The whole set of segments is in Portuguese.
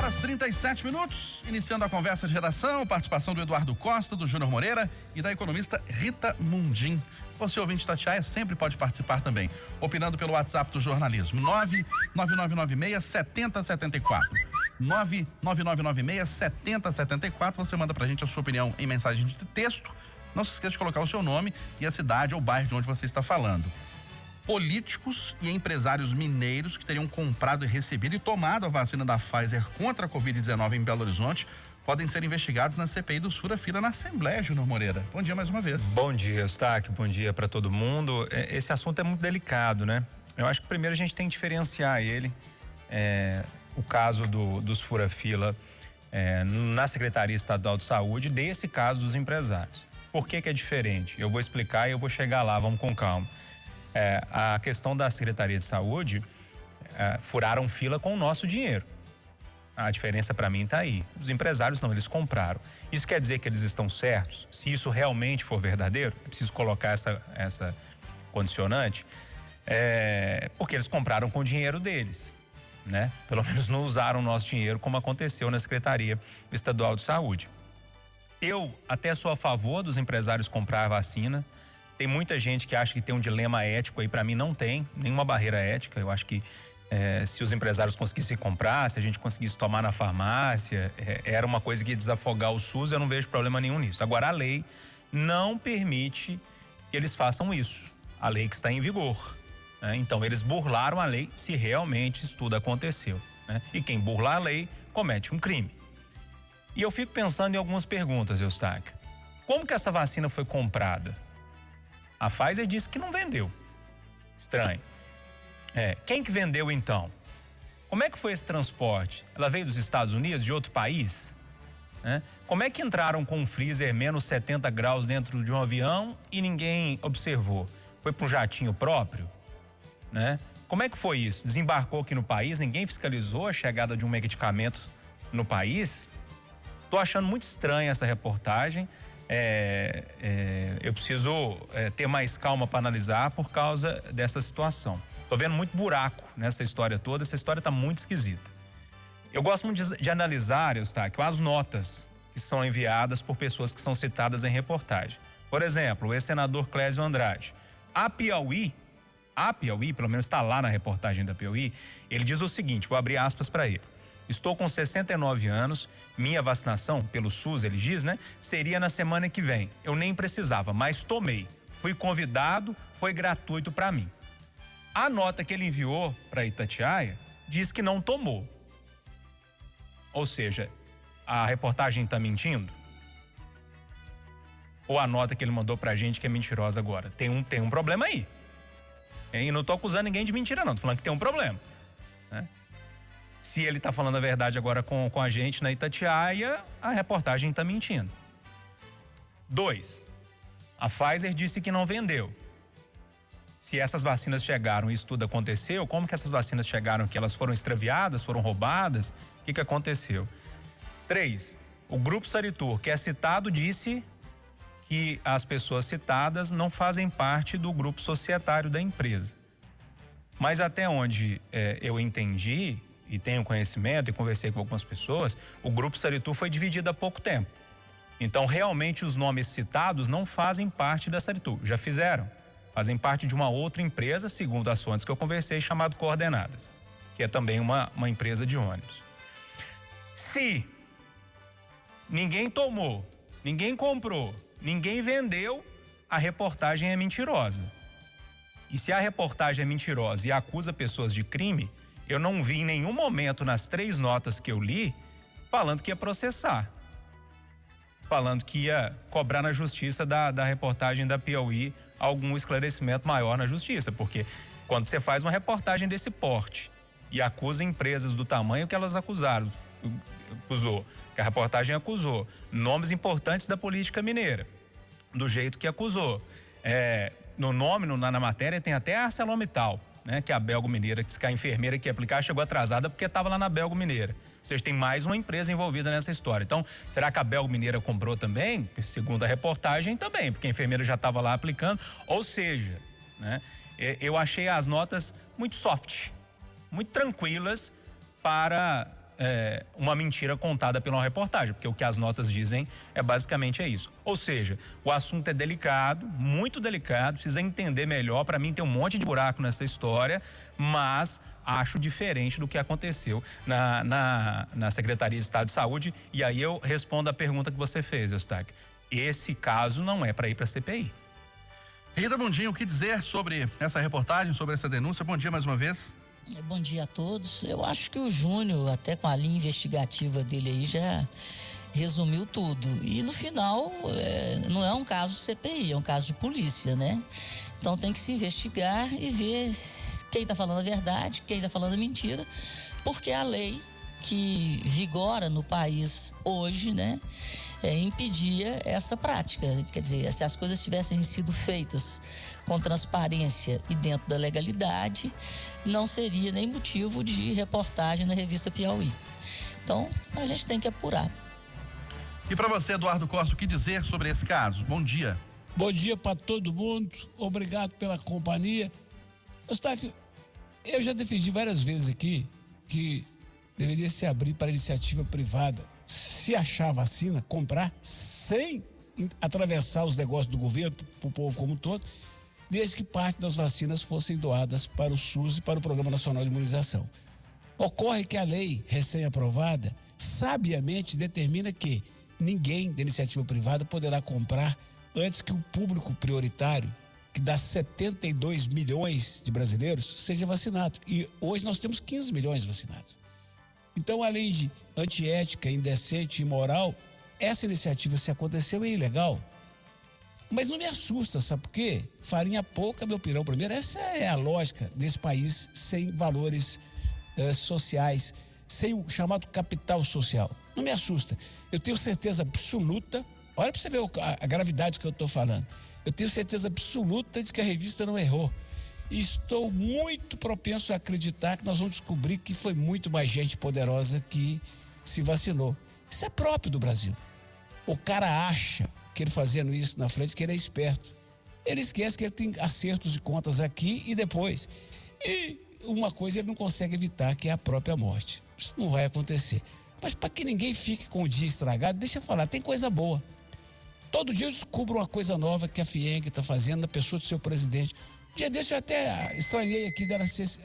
8h37, iniciando a conversa de redação, participação do Eduardo Costa, do Júnior Moreira e da economista Rita Mundim. Você, ouvinte da Itatiaia, sempre pode participar também, opinando pelo WhatsApp do jornalismo, 99996-7074. 99996-7074. Você manda pra gente a sua opinião em mensagem de texto. Não se esqueça de colocar o seu nome e a cidade ou bairro de onde você está falando. Políticos e empresários mineiros que teriam comprado e recebido e tomado a vacina da Pfizer contra a Covid-19 em Belo Horizonte podem ser investigados na CPI do Fura-Fila na Assembleia, Júnior Moreira. Bom dia mais uma vez. Bom dia, Eustáquio. Bom dia para todo mundo. Esse assunto é muito delicado, né? Eu acho que primeiro a gente tem que diferenciar ele, o caso dos Fura-Fila na Secretaria Estadual de Saúde, desse caso dos empresários. Por que é diferente? Eu vou explicar e eu vou chegar lá, vamos com calma. A questão da Secretaria de Saúde, furaram fila com o nosso dinheiro. A diferença para mim está aí. Os empresários não, eles compraram. Isso quer dizer que eles estão certos? Se isso realmente for verdadeiro, eu preciso colocar essa condicionante, porque eles compraram com o dinheiro deles, né? Pelo menos não usaram o nosso dinheiro como aconteceu na Secretaria Estadual de Saúde. Eu até sou a favor dos empresários comprar a vacina. Tem muita gente que acha que tem um dilema ético aí, para mim não tem nenhuma barreira ética. Eu acho que se os empresários conseguissem comprar, se a gente conseguisse tomar na farmácia, era uma coisa que ia desafogar o SUS, eu não vejo problema nenhum nisso. Agora, a lei não permite que eles façam isso, a lei que está em vigor, né? Então, eles burlaram a lei se realmente isso tudo aconteceu, né? E quem burla a lei comete um crime. E eu fico pensando em algumas perguntas, Eustáquio. Como que essa vacina foi comprada? A Pfizer disse que não vendeu. Estranho. Quem que vendeu então? Como é que foi esse transporte? Ela veio dos Estados Unidos, de outro país? Como é que entraram com um freezer menos 70 graus dentro de um avião e ninguém observou? Foi para um jatinho próprio? Né? Como é que foi isso? Desembarcou aqui no país, ninguém fiscalizou a chegada de um medicamento no país? Tô achando muito estranha essa reportagem. Eu preciso ter mais calma para analisar por causa dessa situação. Tô vendo muito buraco nessa história toda, essa história tá muito esquisita. Eu gosto muito de analisar, Eustáquio, as notas que são enviadas por pessoas que são citadas em reportagem. Por exemplo, o ex-senador Clésio Andrade. A Piauí, pelo menos está lá na reportagem da Piauí, ele diz o seguinte, vou abrir aspas para ele. Estou com 69 anos, minha vacinação pelo SUS, ele diz, né? Seria na semana que vem. Eu nem precisava, mas tomei. Fui convidado, foi gratuito para mim. A nota que ele enviou para Itatiaia diz que não tomou. Ou seja, a reportagem está mentindo? Ou a nota que ele mandou pra gente que é mentirosa agora? Tem um problema aí. E não tô acusando ninguém de mentira não, tô falando que tem um problema, né? Se ele tá falando a verdade agora com a gente na Itatiaia, a reportagem tá mentindo. 2. A Pfizer disse que não vendeu. Se essas vacinas chegaram e isso tudo aconteceu, como que essas vacinas chegaram aqui? Elas foram extraviadas, foram roubadas? O que aconteceu? 3. O Grupo Saritur, que é citado, disse que as pessoas citadas não fazem parte do grupo societário da empresa. Mas até onde eu entendi e tenho conhecimento e conversei com algumas pessoas, o Grupo Saritur foi dividido há pouco tempo. Então, realmente, os nomes citados não fazem parte da Saritur. Já fizeram. Fazem parte de uma outra empresa, segundo as fontes que eu conversei, chamado Coordenadas, que é também uma empresa de ônibus. Se ninguém tomou, ninguém comprou, ninguém vendeu, a reportagem é mentirosa. E se a reportagem é mentirosa e acusa pessoas de crime, eu não vi em nenhum momento nas 3 notas que eu li falando que ia processar. Falando que ia cobrar na justiça da reportagem da Piauí algum esclarecimento maior na justiça, porque quando você faz uma reportagem desse porte e acusa empresas do tamanho que elas acusou, que a reportagem acusou, nomes importantes da política mineira, do jeito que acusou, no nome, na matéria tem até a ArcelorMittal, né, que é a Belgo Mineira, que a enfermeira que ia aplicar chegou atrasada porque estava lá na Belgo Mineira. Ou seja, tem mais uma empresa envolvida nessa história. Então, será que a Belgo Mineira comprou também? Segundo a reportagem, também, porque a enfermeira já estava lá aplicando. Ou seja, né, eu achei as notas muito soft, muito tranquilas para uma mentira contada pela reportagem, porque o que as notas dizem é basicamente isso. Ou seja, o assunto é delicado, muito delicado, precisa entender melhor. Para mim tem um monte de buraco nessa história, mas acho diferente do que aconteceu na Secretaria de Estado de Saúde. E aí eu respondo a pergunta que você fez, Eustáquio. Esse caso não é para ir para a CPI. Rita Mundinho, o que dizer sobre essa reportagem, sobre essa denúncia? Bom dia mais uma vez. Bom dia a todos. Eu acho que o Júnior, até com a linha investigativa dele aí, já resumiu tudo. E no final, não é um caso CPI, é um caso de polícia, né? Então tem que se investigar e ver quem está falando a verdade, quem está falando a mentira, porque a lei que vigora no país hoje, né, impedia essa prática. Quer dizer, se as coisas tivessem sido feitas com transparência e dentro da legalidade, não seria nem motivo de reportagem na revista Piauí. Então, a gente tem que apurar. E para você, Eduardo Costa, o que dizer sobre esse caso? Bom dia. Bom dia para todo mundo, obrigado pela companhia. Eustáquio, eu já defendi várias vezes aqui que deveria se abrir para iniciativa privada. Se achar vacina, comprar sem atravessar os negócios do governo, para o povo como um todo, desde que parte das vacinas fossem doadas para o SUS e para o Programa Nacional de Imunização. Ocorre que a lei recém-aprovada sabiamente determina que ninguém da iniciativa privada poderá comprar antes que o público prioritário, que dá 72 milhões de brasileiros, seja vacinado. E hoje nós temos 15 milhões vacinados. Então, além de antiética, indecente e imoral, essa iniciativa, se aconteceu, é ilegal. Mas não me assusta, sabe por quê? Farinha pouca, meu pirão primeiro. Essa é a lógica desse país sem valores sociais, sem o chamado capital social. Não me assusta. Eu tenho certeza absoluta, olha para você ver a gravidade que eu estou falando. Eu tenho certeza absoluta de que a revista não errou. E estou muito propenso a acreditar que nós vamos descobrir que foi muito mais gente poderosa que se vacinou. Isso é próprio do Brasil. O cara acha que ele fazendo isso na frente, que ele é esperto. Ele esquece que ele tem acertos de contas aqui e depois. E uma coisa ele não consegue evitar, que é a própria morte. Isso não vai acontecer. Mas para que ninguém fique com o dia estragado, deixa eu falar, tem coisa boa. Todo dia eu descubro uma coisa nova que a FIENG está fazendo na pessoa do seu presidente. Um dia desse eu até estranhei aqui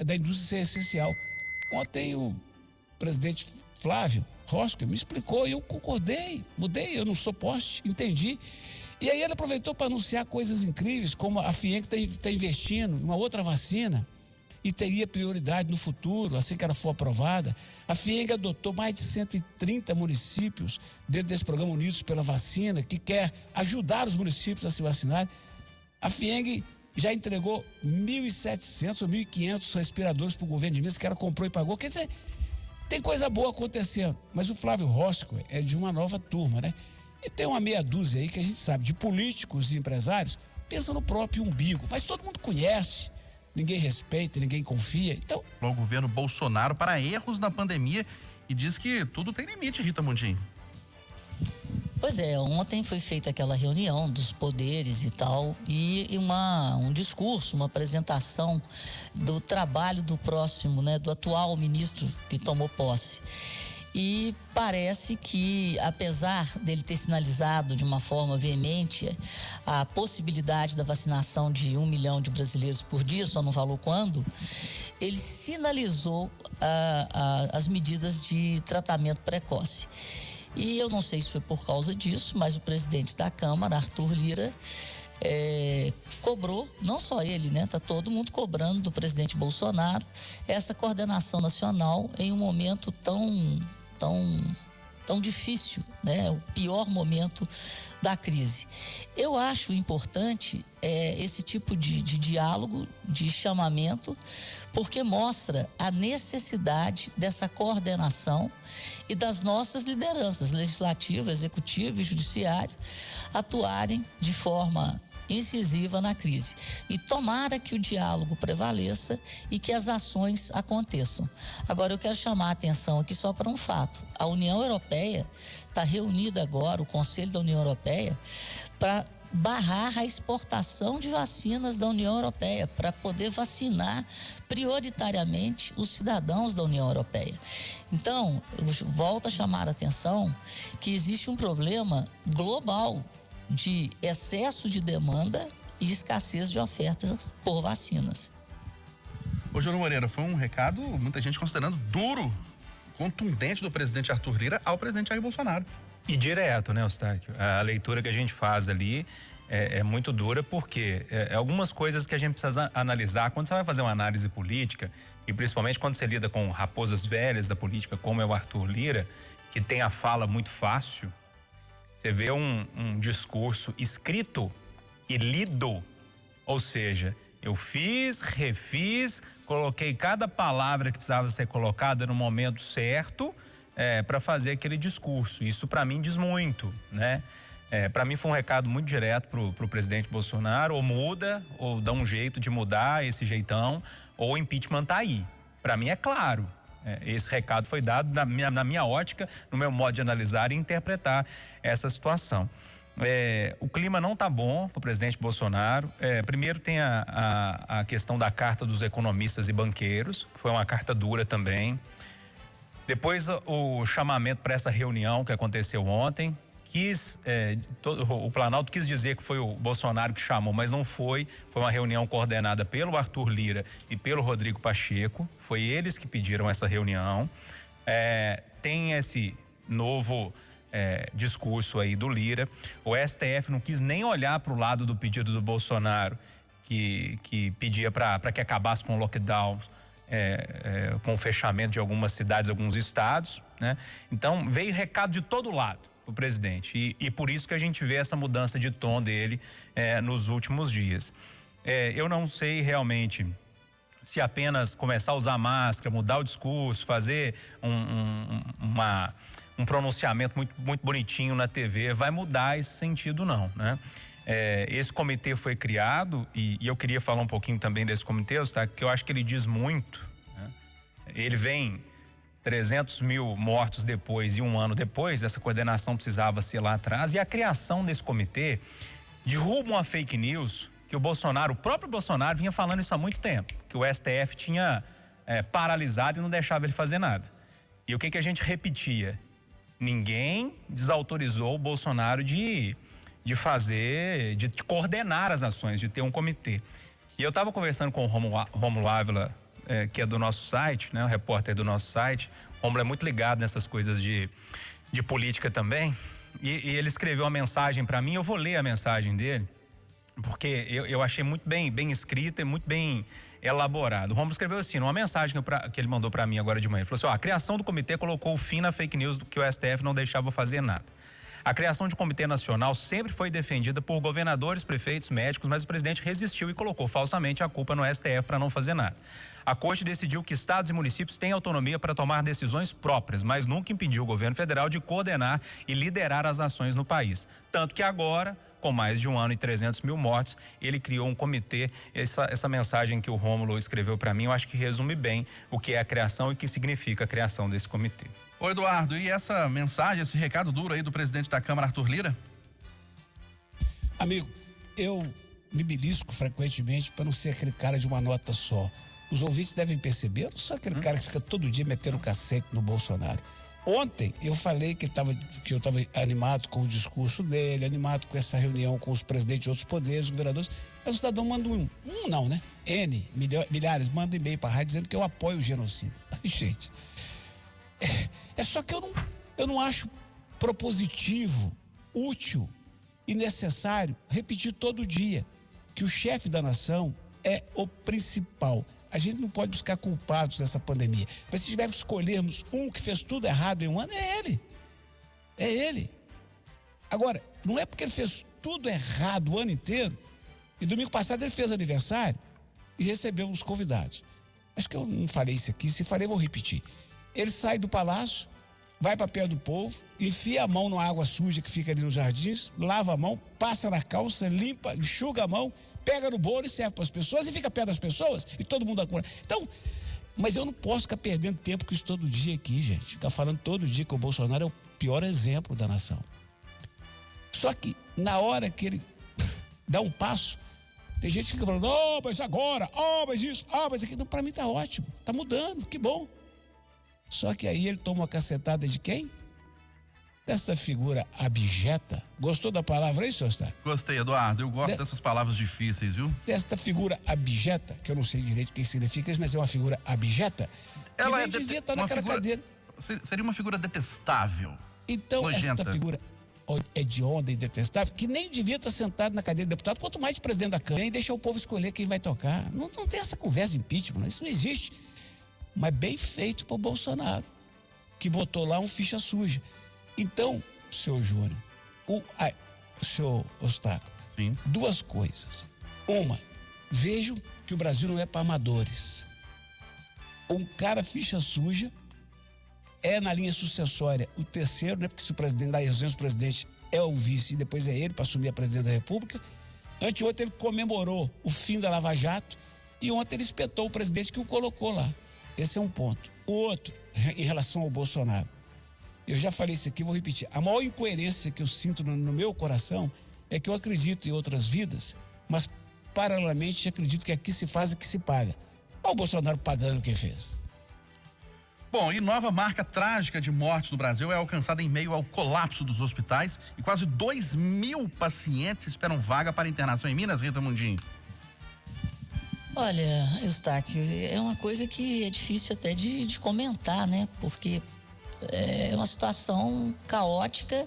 da indústria ser essencial. Ontem o presidente Flávio Rosco me explicou e eu concordei, mudei, eu não sou poste, entendi. E aí ele aproveitou para anunciar coisas incríveis, como a FIENG está investindo em uma outra vacina e teria prioridade no futuro, assim que ela for aprovada. A FIENG adotou mais de 130 municípios dentro desse programa Unidos pela Vacina, que quer ajudar os municípios a se vacinarem. A FIENG já entregou 1.700 ou 1.500 respiradores para o governo de Minas, que ela comprou e pagou. Quer dizer, tem coisa boa acontecendo. Mas o Flávio Rosco é de uma nova turma, né? E tem uma meia dúzia aí que a gente sabe, de políticos e empresários, pensa no próprio umbigo. Mas todo mundo conhece, ninguém respeita, ninguém confia. Então, O governo Bolsonaro para erros na pandemia e diz que tudo tem limite, Rita Mundinho. Pois é, ontem foi feita aquela reunião dos poderes e tal, e um discurso, uma apresentação do trabalho do próximo, né, do atual ministro que tomou posse. E parece que, apesar dele ter sinalizado de uma forma veemente a possibilidade da vacinação de 1 milhão de brasileiros por dia, só não falou quando, ele sinalizou as medidas de tratamento precoce. E eu não sei se foi por causa disso, mas o presidente da Câmara, Arthur Lira, cobrou, não só ele, né? Tá todo mundo cobrando do presidente Bolsonaro essa coordenação nacional em um momento tão difícil, né? O pior momento da crise. Eu acho importante esse tipo de diálogo, de chamamento, porque mostra a necessidade dessa coordenação e das nossas lideranças, legislativa, executiva e judiciário, atuarem de forma incisiva na crise. E tomara que o diálogo prevaleça e que as ações aconteçam. Agora, eu quero chamar a atenção aqui só para um fato. A União Europeia está reunida agora, o Conselho da União Europeia, para barrar a exportação de vacinas da União Europeia para poder vacinar prioritariamente os cidadãos da União Europeia. Então, eu volto a chamar a atenção que existe um problema global de excesso de demanda e escassez de ofertas por vacinas. Ô, Júnior Moreira, foi um recado, muita gente considerando duro, contundente do presidente Arthur Lira ao presidente Jair Bolsonaro. E direto, né, Eustáquio? A leitura que a gente faz ali é muito dura, porque algumas coisas que a gente precisa analisar quando você vai fazer uma análise política, e principalmente quando você lida com raposas velhas da política, como é o Arthur Lira, que tem a fala muito fácil. Você vê um discurso escrito e lido, ou seja, eu fiz, refiz, coloquei cada palavra que precisava ser colocada no momento certo para fazer aquele discurso. Isso para mim diz muito, né? Para mim foi um recado muito direto pro presidente Bolsonaro: ou muda, ou dá um jeito de mudar esse jeitão, ou o impeachment tá aí. Para mim é claro. Esse recado foi dado na minha ótica, no meu modo de analisar e interpretar essa situação. O clima não está bom para o presidente Bolsonaro. Primeiro tem a questão da carta dos economistas e banqueiros, que foi uma carta dura também. Depois o chamamento para essa reunião que aconteceu ontem. O Planalto quis dizer que foi o Bolsonaro que chamou, mas não foi. Foi uma reunião coordenada pelo Arthur Lira e pelo Rodrigo Pacheco. Foi eles que pediram essa reunião. Tem esse novo discurso aí do Lira. O STF não quis nem olhar para o lado do pedido do Bolsonaro, que pedia para que acabasse com o lockdown, com o fechamento de algumas cidades, alguns estados, né? Então veio recado de todo lado o presidente, e por isso que a gente vê essa mudança de tom dele nos últimos dias. Eu não sei realmente se apenas começar a usar máscara, mudar o discurso, fazer um pronunciamento muito bonitinho na TV vai mudar esse sentido, não, né? Esse comitê foi criado e eu queria falar um pouquinho também desse comitê, tá? Que eu acho que ele diz muito, né? Ele vem 300 mil mortos depois e um ano depois, essa coordenação precisava ser lá atrás, e a criação desse comitê derruba uma fake news que o próprio Bolsonaro vinha falando isso há muito tempo, que o STF tinha paralisado e não deixava ele fazer nada. E o que a gente repetia? Ninguém desautorizou o Bolsonaro de coordenar as ações, de ter um comitê. E eu estava conversando com o Rômulo Ávila, que é do nosso site, né? O repórter do nosso site. O Rômulo é muito ligado nessas coisas de política também. E ele escreveu uma mensagem para mim. Eu vou ler a mensagem dele, porque eu achei muito bem escrita e muito bem elaborado. O Rômulo escreveu assim, numa mensagem que ele mandou para mim agora de manhã. Ele falou assim: a criação do comitê colocou o fim na fake news que o STF não deixava fazer nada. A criação de um comitê nacional sempre foi defendida por governadores, prefeitos, médicos, mas o presidente resistiu e colocou falsamente a culpa no STF para não fazer nada. A Corte decidiu que estados e municípios têm autonomia para tomar decisões próprias, mas nunca impediu o governo federal de coordenar e liderar as ações no país. Tanto que agora, com mais de 1 ano e 300 mil mortos, ele criou um comitê. Essa mensagem que o Rômulo escreveu para mim, eu acho que resume bem o que é a criação e o que significa a criação desse comitê. Ô, Eduardo, e essa mensagem, esse recado duro aí do presidente da Câmara, Arthur Lira? Amigo, eu me belisco frequentemente para não ser aquele cara de uma nota só. Os ouvintes devem perceber, eu não sou aquele cara que fica todo dia metendo cacete no Bolsonaro. Ontem eu falei que eu estava animado com o discurso dele, animado com essa reunião com os presidentes de outros poderes, governadores. Aí o cidadão manda milhares, manda e-mail para a rádio dizendo que eu apoio o genocídio. Ai, gente, só que eu não acho propositivo, útil e necessário repetir todo dia que o chefe da nação é o principal. A gente não pode buscar culpados dessa pandemia. Mas se tivermos que escolhermos um que fez tudo errado em um ano, é ele. É ele. Agora, não é porque ele fez tudo errado o ano inteiro, e domingo passado ele fez aniversário e recebeu os convidados. Acho que eu não falei isso aqui, se falei, vou repetir. Ele sai do palácio, vai para perto do povo, enfia a mão na água suja que fica ali nos jardins, lava a mão, passa na calça, limpa, enxuga a mão, pega no bolo e serve para as pessoas e fica perto das pessoas e todo mundo acorda. Então, mas eu não posso ficar perdendo tempo com isso todo dia aqui, gente. Ficar falando todo dia que o Bolsonaro é o pior exemplo da nação. Só que na hora que ele dá um passo. Tem gente que fica falando, mas agora, mas isso, mas aquilo. Não, para mim tá ótimo, tá mudando, que bom. Só que aí ele toma uma cacetada de quem? Dessa figura abjeta. Gostou da palavra aí, senhor Star? Gostei, Eduardo. Eu gosto dessas palavras difíceis, viu? Desta figura abjeta, que eu não sei direito o que significa isso, mas é uma figura abjeta, que Ela nem devia estar naquela cadeira. Seria uma figura detestável. Então, nojenta. esta figura hedionda e detestável, que nem devia estar sentado na cadeira de deputado, quanto mais de presidente da Câmara, nem deixar o povo escolher quem vai tocar. Não tem essa conversa de impeachment, não, isso não existe. Mas bem feito para o Bolsonaro, que botou lá um ficha suja. Então, senhor Júnior, senhor Eustáquio, Sim. duas coisas. Uma, vejo que o Brasil não é para amadores. Um cara ficha suja é na linha sucessória o terceiro, né? Porque se o presidente dá eleições, o presidente é o vice e depois é ele para assumir a presidência da República. Anteontem ele comemorou o fim da Lava Jato e ontem ele espetou o presidente que o colocou lá. Esse é um ponto. O outro, em relação ao Bolsonaro, eu já falei isso aqui, vou repetir. A maior incoerência que eu sinto no meu coração é que eu acredito em outras vidas, mas paralelamente acredito que aqui se faz e que se paga. Olha o Bolsonaro pagando o que fez. Bom, e nova marca trágica de mortes no Brasil é alcançada em meio ao colapso dos hospitais e quase 2.000 pacientes esperam vaga para internação em Minas, Rita Mundim. Olha, Eustáquio, é uma coisa que é difícil até de comentar, né? Porque é uma situação caótica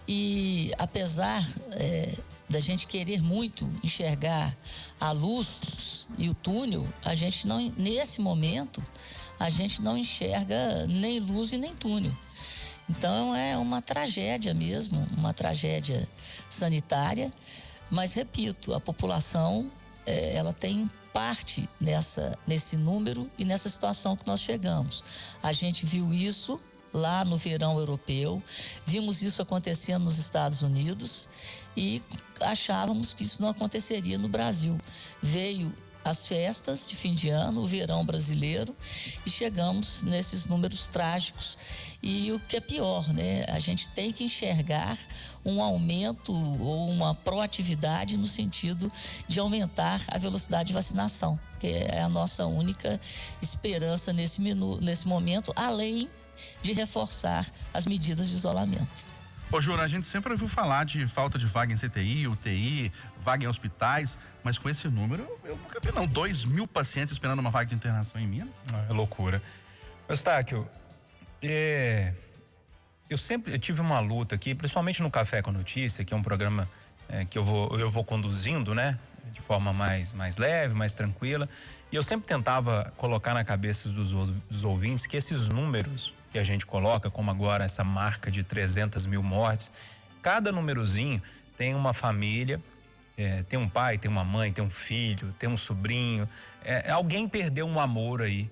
e apesar da gente querer muito enxergar a luz e o túnel, a gente não, nesse momento, a gente não enxerga nem luz e nem túnel. Então é uma tragédia mesmo, uma tragédia sanitária, mas repito, a população ela tem parte nesse número e nessa situação que nós chegamos. A gente viu isso lá no verão europeu, vimos isso acontecendo nos Estados Unidos e achávamos que isso não aconteceria no Brasil. Veio as festas de fim de ano, o verão brasileiro, e chegamos nesses números trágicos. E o que é pior, né? A gente tem que enxergar um aumento ou uma proatividade no sentido de aumentar a velocidade de vacinação, que é a nossa única esperança nesse momento, além de reforçar as medidas de isolamento. Ô, Júnior, a gente sempre ouviu falar de falta de vaga em CTI, UTI, vaga em hospitais, mas com esse número eu nunca vi não. 2.000 pacientes esperando uma vaga de internação em Minas? É loucura. Eustáquio, eu sempre tive uma luta aqui, principalmente no Café com Notícia, que é um programa que eu vou conduzindo, né? De forma mais leve, mais tranquila. E eu sempre tentava colocar na cabeça dos ouvintes que esses números que a gente coloca, como agora essa marca de 300.000 mortes, cada númerozinho tem uma família, tem um pai, tem uma mãe, tem um filho, tem um sobrinho. Alguém perdeu um amor aí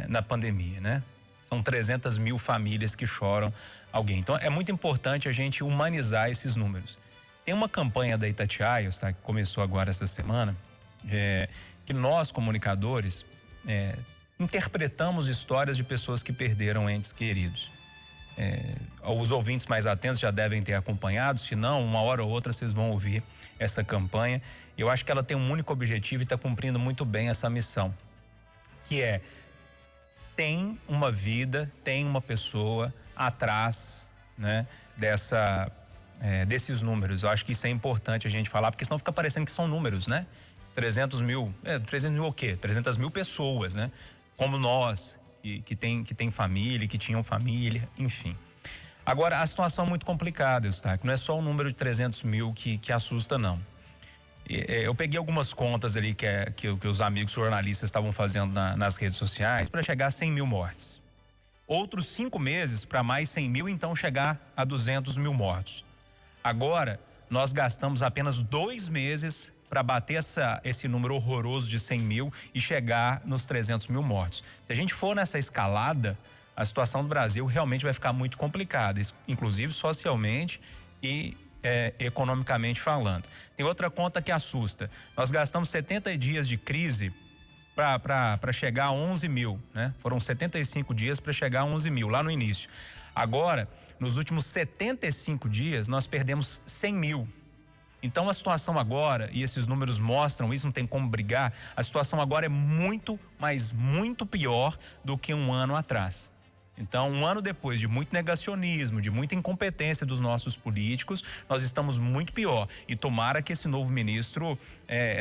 na pandemia, né? São 300.000 famílias que choram alguém. Então é muito importante a gente humanizar esses números. Tem uma campanha da Itatiaia, tá, que começou agora essa semana, que nós, comunicadores, interpretamos histórias de pessoas que perderam entes queridos. Os ouvintes mais atentos já devem ter acompanhado, se não, uma hora ou outra vocês vão ouvir essa campanha. Eu acho que ela tem um único objetivo e está cumprindo muito bem essa missão, que tem uma vida, tem uma pessoa atrás, né, desses números. Eu acho que isso é importante a gente falar, porque senão fica parecendo que são números, né? 300.000 o quê? 300.000 pessoas, né? Como nós, que tem família, que tinham família, enfim. Agora, a situação é muito complicada, Eustáquio. Não é só o número de 300.000 que assusta, não. Eu peguei algumas contas ali que os amigos jornalistas estavam fazendo nas redes sociais para chegar a 100.000 mortes. Outros 5 meses para mais 100.000, então chegar a 200.000 mortos. Agora, nós gastamos apenas 2 meses para bater esse número horroroso de 100.000 e chegar nos 300.000 mortos. Se a gente for nessa escalada, a situação do Brasil realmente vai ficar muito complicada, inclusive socialmente e economicamente falando. Tem outra conta que assusta. Nós gastamos 70 dias de crise para chegar a 11.000, né? Foram 75 dias para chegar a 11.000 lá no início. Agora, nos últimos 75 dias, nós perdemos 100.000. Então a situação agora, e esses números mostram isso, não tem como brigar, a situação agora é muito, mas muito pior do que um ano atrás. Então, um ano depois de muito negacionismo, de muita incompetência dos nossos políticos, nós estamos muito pior. E tomara que esse novo ministro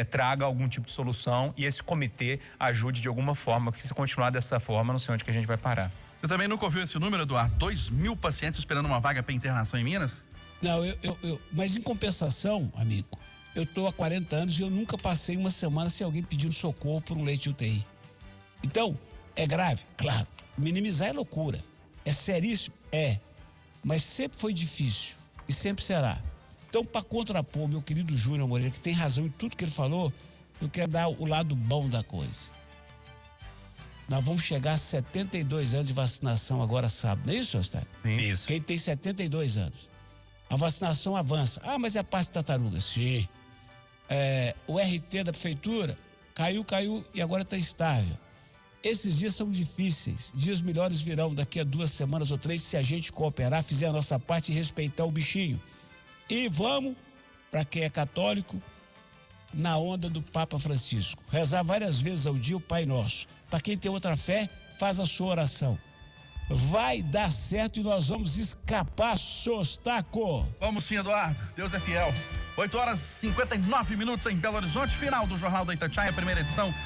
traga algum tipo de solução e esse comitê ajude de alguma forma, porque se continuar dessa forma, não sei onde que a gente vai parar. Você também nunca ouviu esse número, Eduardo? 2.000 pacientes esperando uma vaga para internação em Minas? Não, mas em compensação, amigo, eu tô há 40 anos e eu nunca passei uma semana sem alguém pedindo socorro por um leite de UTI. Então, é grave? Claro. Minimizar é loucura. É seríssimo? É. Mas sempre foi difícil e sempre será. Então, para contrapor meu querido Júnior Moreira, que tem razão em tudo que ele falou, eu quero dar o lado bom da coisa. Nós vamos chegar a 72 anos de vacinação agora sábado, não é isso, Eustáquio? Isso. Quem tem 72 anos. A vacinação avança. Ah, mas é a pasta tartaruga. Sim. O RT da prefeitura caiu e agora está estável. Esses dias são difíceis. Dias melhores virão daqui a 2 semanas ou 3 se a gente cooperar, fizer a nossa parte e respeitar o bichinho. E vamos, para quem é católico, na onda do Papa Francisco. Rezar várias vezes ao dia o Pai Nosso. Para quem tem outra fé, faz a sua oração. Vai dar certo e nós vamos escapar, Sostaco. Vamos sim, Eduardo. Deus é fiel. 8 horas e 59 minutos em Belo Horizonte. Final do Jornal da Itatiaia, primeira edição.